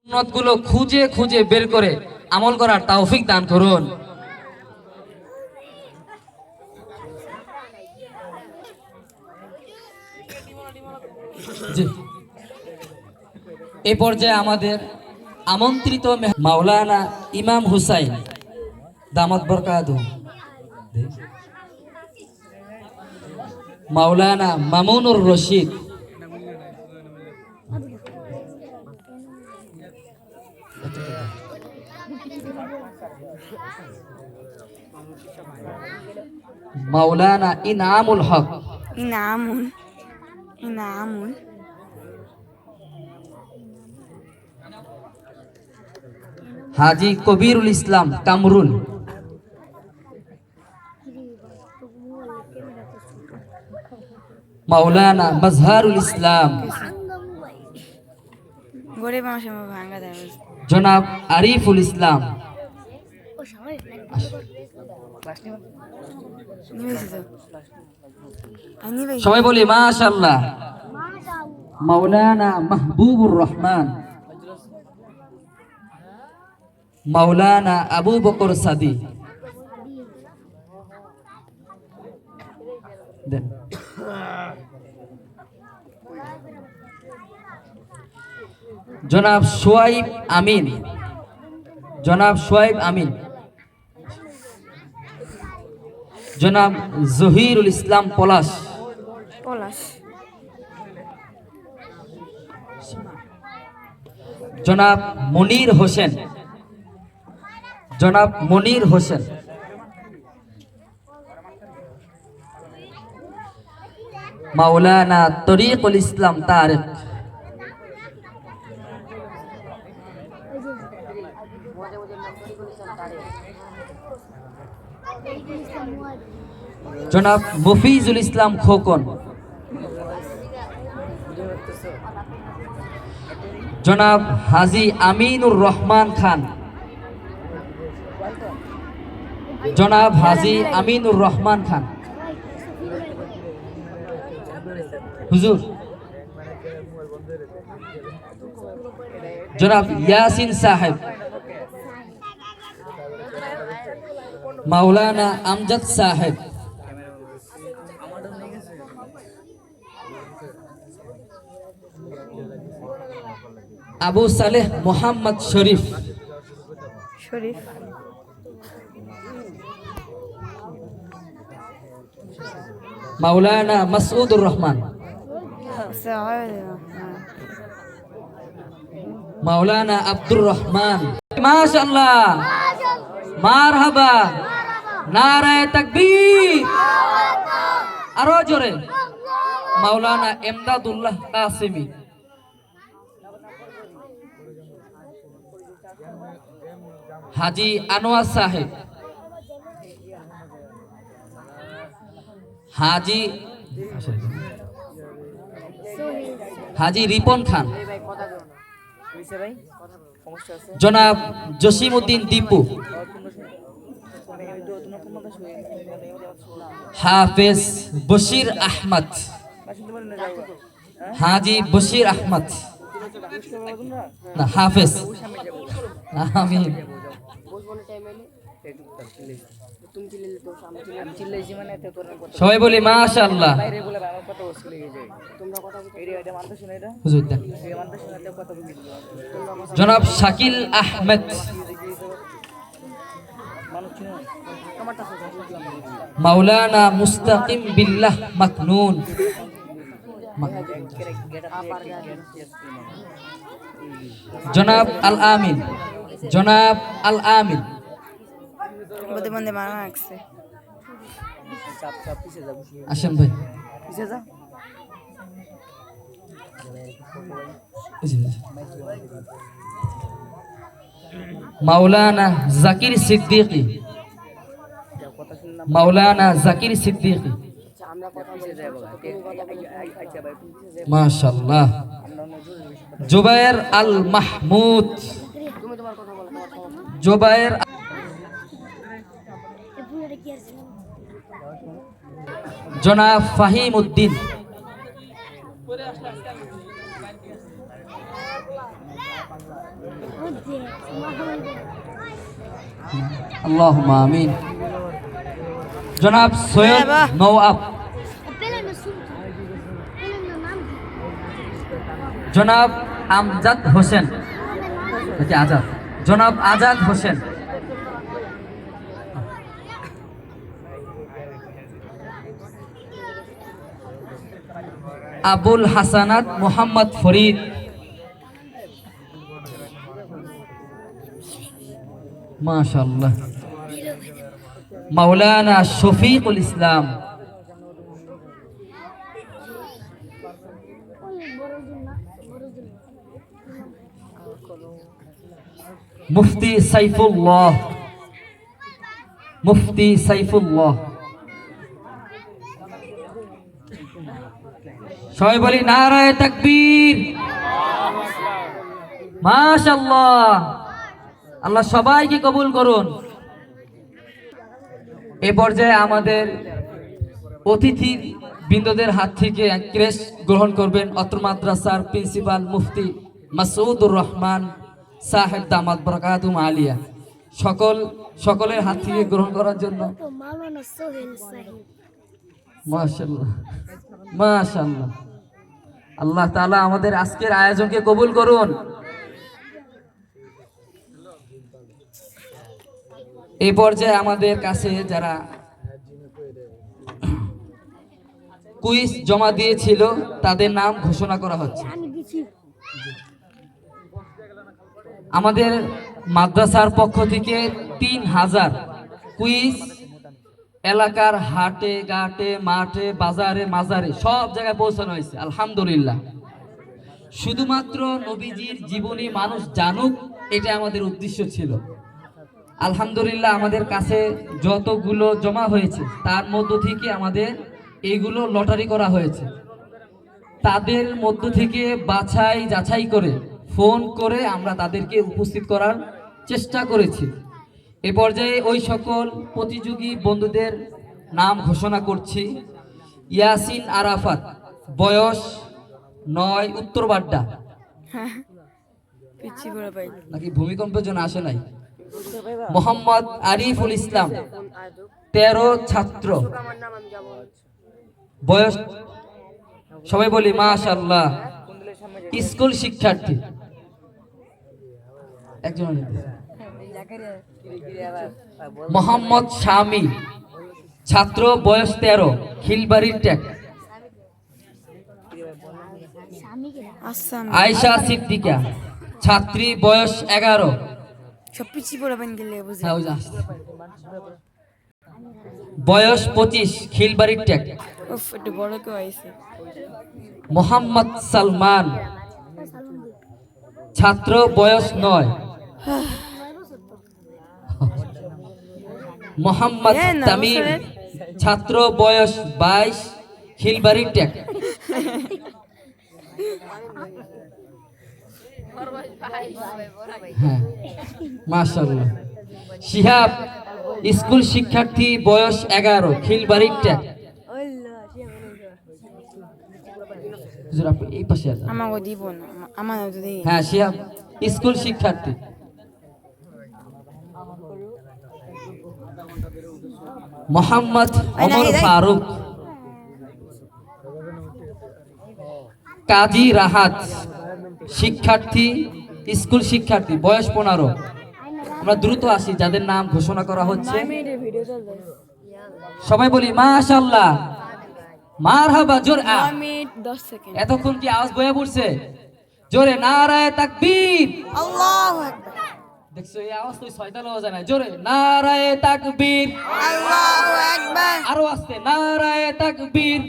সুন্নতগুলো খুঁজে খুঁজে বের করে আমল করার তৌফিক দান করুন। জি, এই পর্যায়ে আমাদের আমন্ত্রিত মাওলানা ইমাম হুসাইন দামাত বরকাতু, মাওলানা মামুনুর রশিদ, মাওলানা ইনামুল হক, ইনামুল হাজি কবিরুল ইসলাম কামরুল, মাওলানা মাজহারুল ইসলাম, জনাব আরিফুল ইসলাম, সবাই বলি মাশাআল্লাহ, মাওলানা মাহবুবুর রহমান, মাওলানা আবু বকর সাদি, জনাব সোয়াইব আমিন, জনাব সোয়াইব আমিন, জনাব জহিরুল ইসলাম পলাশ, জনাব মনির হোসেন, জনাব মনির হোসেন, মাওলানা তরিকুল ইসলাম তারেক, জনাব মফিজুল ইসলাম খোকন, জনাব হাজি আমিনুর রহমান খান, জনাব হাজি আমিনুর রহমান খান, হুজুর, জনাব ইয়াসিন সাহেব, মাওলানা আমজাদ সাহেব, আবু সালেহ মোহাম্মদ শরীফ, মাওলানা মাসউদুর রহমান, মাওলানা আব্দুর রহমান, মাশাআল্লাহ, মারহাবা, নারায়ে তাকবীর, আরো জোরে, মাওলানা এমদাদুল্লাহ কাসেমি, হাজি আনোয়ার সাহেব, হাজি রিপন খান, জনাব জসিমউদ্দিন দীপু, হাফেজ বশির আহমদ, হাজি বশির আহমদ, না হাফেজ, আমিন, সবাই বলি মাশাআল্লাহ, জনাব শাকিল আহমেদ, মাওলানা মুস্তাকিম বিল্লাহ মাকনুন, জনাব আল আমিন, জনাব আল আমিন, আসেন ভাই, মাওলানা জাকির সিদ্দিকী, মাওলানা জাকির সিদ্দিকী, মাশাআল্লাহ, জুবায়ের আল মাহমুদ, জুবায়ের, জনাব ফাহিম উদ্দিন, আল্লাহুম্মা আমিন। জনাব সৈয়দ নওয়াব, জনাব আমজাদ হোসেন, নাকি আজাদ, জনাব আজাদ হোসেন, আবুল হাসানাত মোহাম্মদ ফরিদ, মাশাআল্লাহ, মাওলানা শফিকুল ইসলাম, মুফতি সাইফুল্লাহ, মুফতি সাইফুল্লাহ। সবাই বলি নারায়ে তাকবীর। মাশাআল্লাহ, আল্লাহ সবাইকে কবুল করুন। এ পর্যায়ে আমাদের অতিথি বৃন্দদের হাত থেকে ক্রেস্ট গ্রহণ করবেন অত্র মাদ্রাসার প্রিন্সিপাল মুফতি মাসউদুর রহমান সাহেব দামাত বরকাতুম আলিয়া। সকলের হাত থেকে গ্রহণ করার জন্য মাশাআল্লাহ, মাশাআল্লাহ। আল্লাহ তাআলা আমাদের আজকের আয়োজনকে কবুল করুন। এই পর্যায়ে আমাদের কাছে যারা কুইজ জমা দিয়েছিল তাদের নাম ঘোষণা করা হচ্ছে। আমাদের মাদ্রাসার পক্ষ থেকে 3000 কুইজ এলাকার হাটে ঘাটে মাঠে বাজারে মাজারে সব জায়গায় পৌঁছানো হয়েছে। আলহামদুলিল্লাহ। শুধুমাত্র নবীজির জীবনী মানুষ জানুক, এটা আমাদের উদ্দেশ্য ছিল। আলহামদুলিল্লাহ, আমাদের কাছে যতগুলো জমা হয়েছে তার মধ্য থেকে আমাদের এইগুলো লটারি করা হয়েছে। তাদের মধ্য থেকে বাছাই যাচাই করে ফোন করে আমরা তাদেরকে উপস্থিত করার চেষ্টা করেছি। এ পর্যায়ে ওই সকল প্রতিযোগী বন্ধুদের নাম ঘোষণা করছি। ইয়াসিন আরাফাত, বয়স 9, উত্তর বাড্ডা। নাকি ভূমিকম্পের জন্য আসে নাই। মোহাম্মদ আরিফুল ইসলাম, 13, ছাত্র, বয়স, সবাই বলি মাশাআল্লাহ, স্কুল শিক্ষার্থী। একজন মোহাম্মদ শামি, ছাত্র, বয়স 13, খিলবাড়ির টেক। আয়েশা সিদ্দিকা, ছাত্রী, বয়স 11, বয়স 25, খিলবাড়ির টেক। মোহাম্মদ সালমান, ছাত্র, বয়স 9। মোহাম্মদ তামিম, ছাত্র, বয়স 22, খিলবাড়ির টেক। হ্যাঁ, মাশাআল্লাহ। শিহাব, স্কুল শিক্ষার্থী, বয়স 11, খিলবাড়ির টেক। এই পাশে আছে। হ্যাঁ, শিহাব স্কুল শিক্ষার্থী। মোহাম্মদ ওমর ফারুক, কাজী রাহাত, শিক্ষার্থী, স্কুল শিক্ষার্থী, বয়স 15। আমরা দ্রুত আসি, যাদের নাম ঘোষণা করা হচ্ছে সবাই বলি মাশাআল্লাহ, মারহাবা। জোরে, এতক্ষণ কি আওয়াজ বয়ে পড়ছে? জোরে নারায়ে তাকবীর, আল্লাহু আকবার। দেখছো এই আওয়াজ তো ছয়টা লওয়া যায় না। জোরে নারায়ে তাকবীর, আল্লাহু আকবার। আরো আস্তে নারায়ে তাকবীর।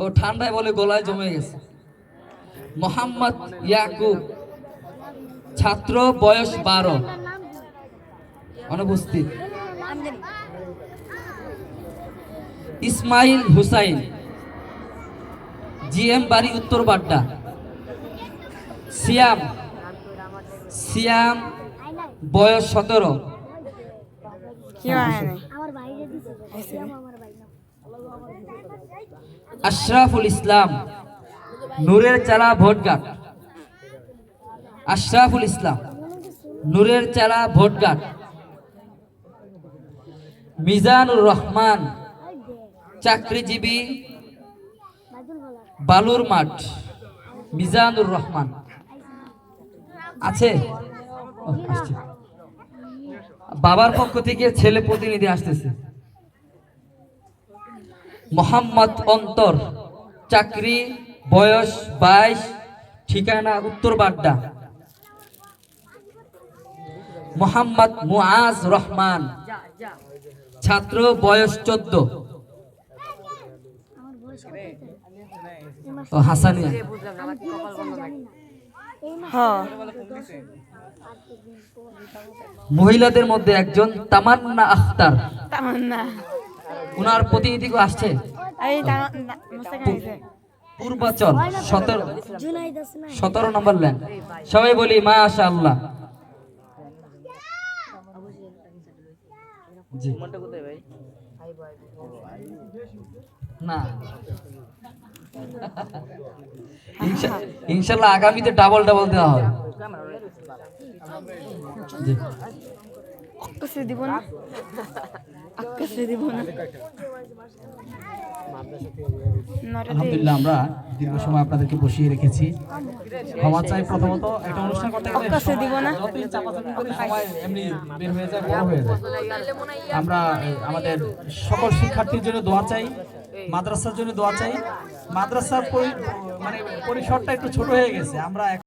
ও ঠান্ডায় বলে গলায় জমে গেছে। মোহাম্মদ ইয়াকুব, ছাত্র, বয়স 12, অনুপস্থিত। ইসমাইল হুসাইন, জিএম বাড়ি, উত্তর বাড্ডা। সিয়াম, বয়স 17। আশরাফুল ইসলাম, নূরের চালা ভোটঘাট। আশরাফুল ইসলাম, নূরের চালা ভোটঘাট। মিজানুর রহমান, চাকরিজীবী, বালুর মাঠ। মিজানুর রহমান আছে? ও, আসছে। বাবার পক্ষ থেকে ছেলে প্রতিনিধি আসতেছে। মোহাম্মদ অন্তর, চাকরি, বয়স 22, ঠিকানা উত্তর বাড্ডা। মোহাম্মদ মুআজ রহমান, ছাত্র, বয়স 14। ও হাসানিয়া। মহিলাদের মধ্যে একজন তামান্না আখতার, উনার প্রতিনিধি আসছে। পূর্বাচল 17 নম্বর ল্যান্ড। সবাই বলি মাশাআল্লাহ। জি না, ইনশাআল্লাহ আগামীতে ডাবল ডাবল দেওয়া হবে। জি আকাশে দিব না, আকাশে দিব না। আলহামদুলিল্লাহ, আমরা দীর্ঘ সময় আপনাদেরকে বসিয়ে রেখেছি, ক্ষমা চাই। প্রথমত একটা অনুষ্ঠান করতে গেলে আকাশে দিব না। যতই চাপাচাপি করি সময় এমনি বের হয়ে যায়, বড় হয়ে যায়। আমরা আমাদের সকল শিক্ষার্থীর জন্য দোয়া চাই, মাদ্রাসার জন্য দোয়া চাই। মাদ্রাসার মানে পরিসরটা একটু ছোট হয়ে গেছে। আমরা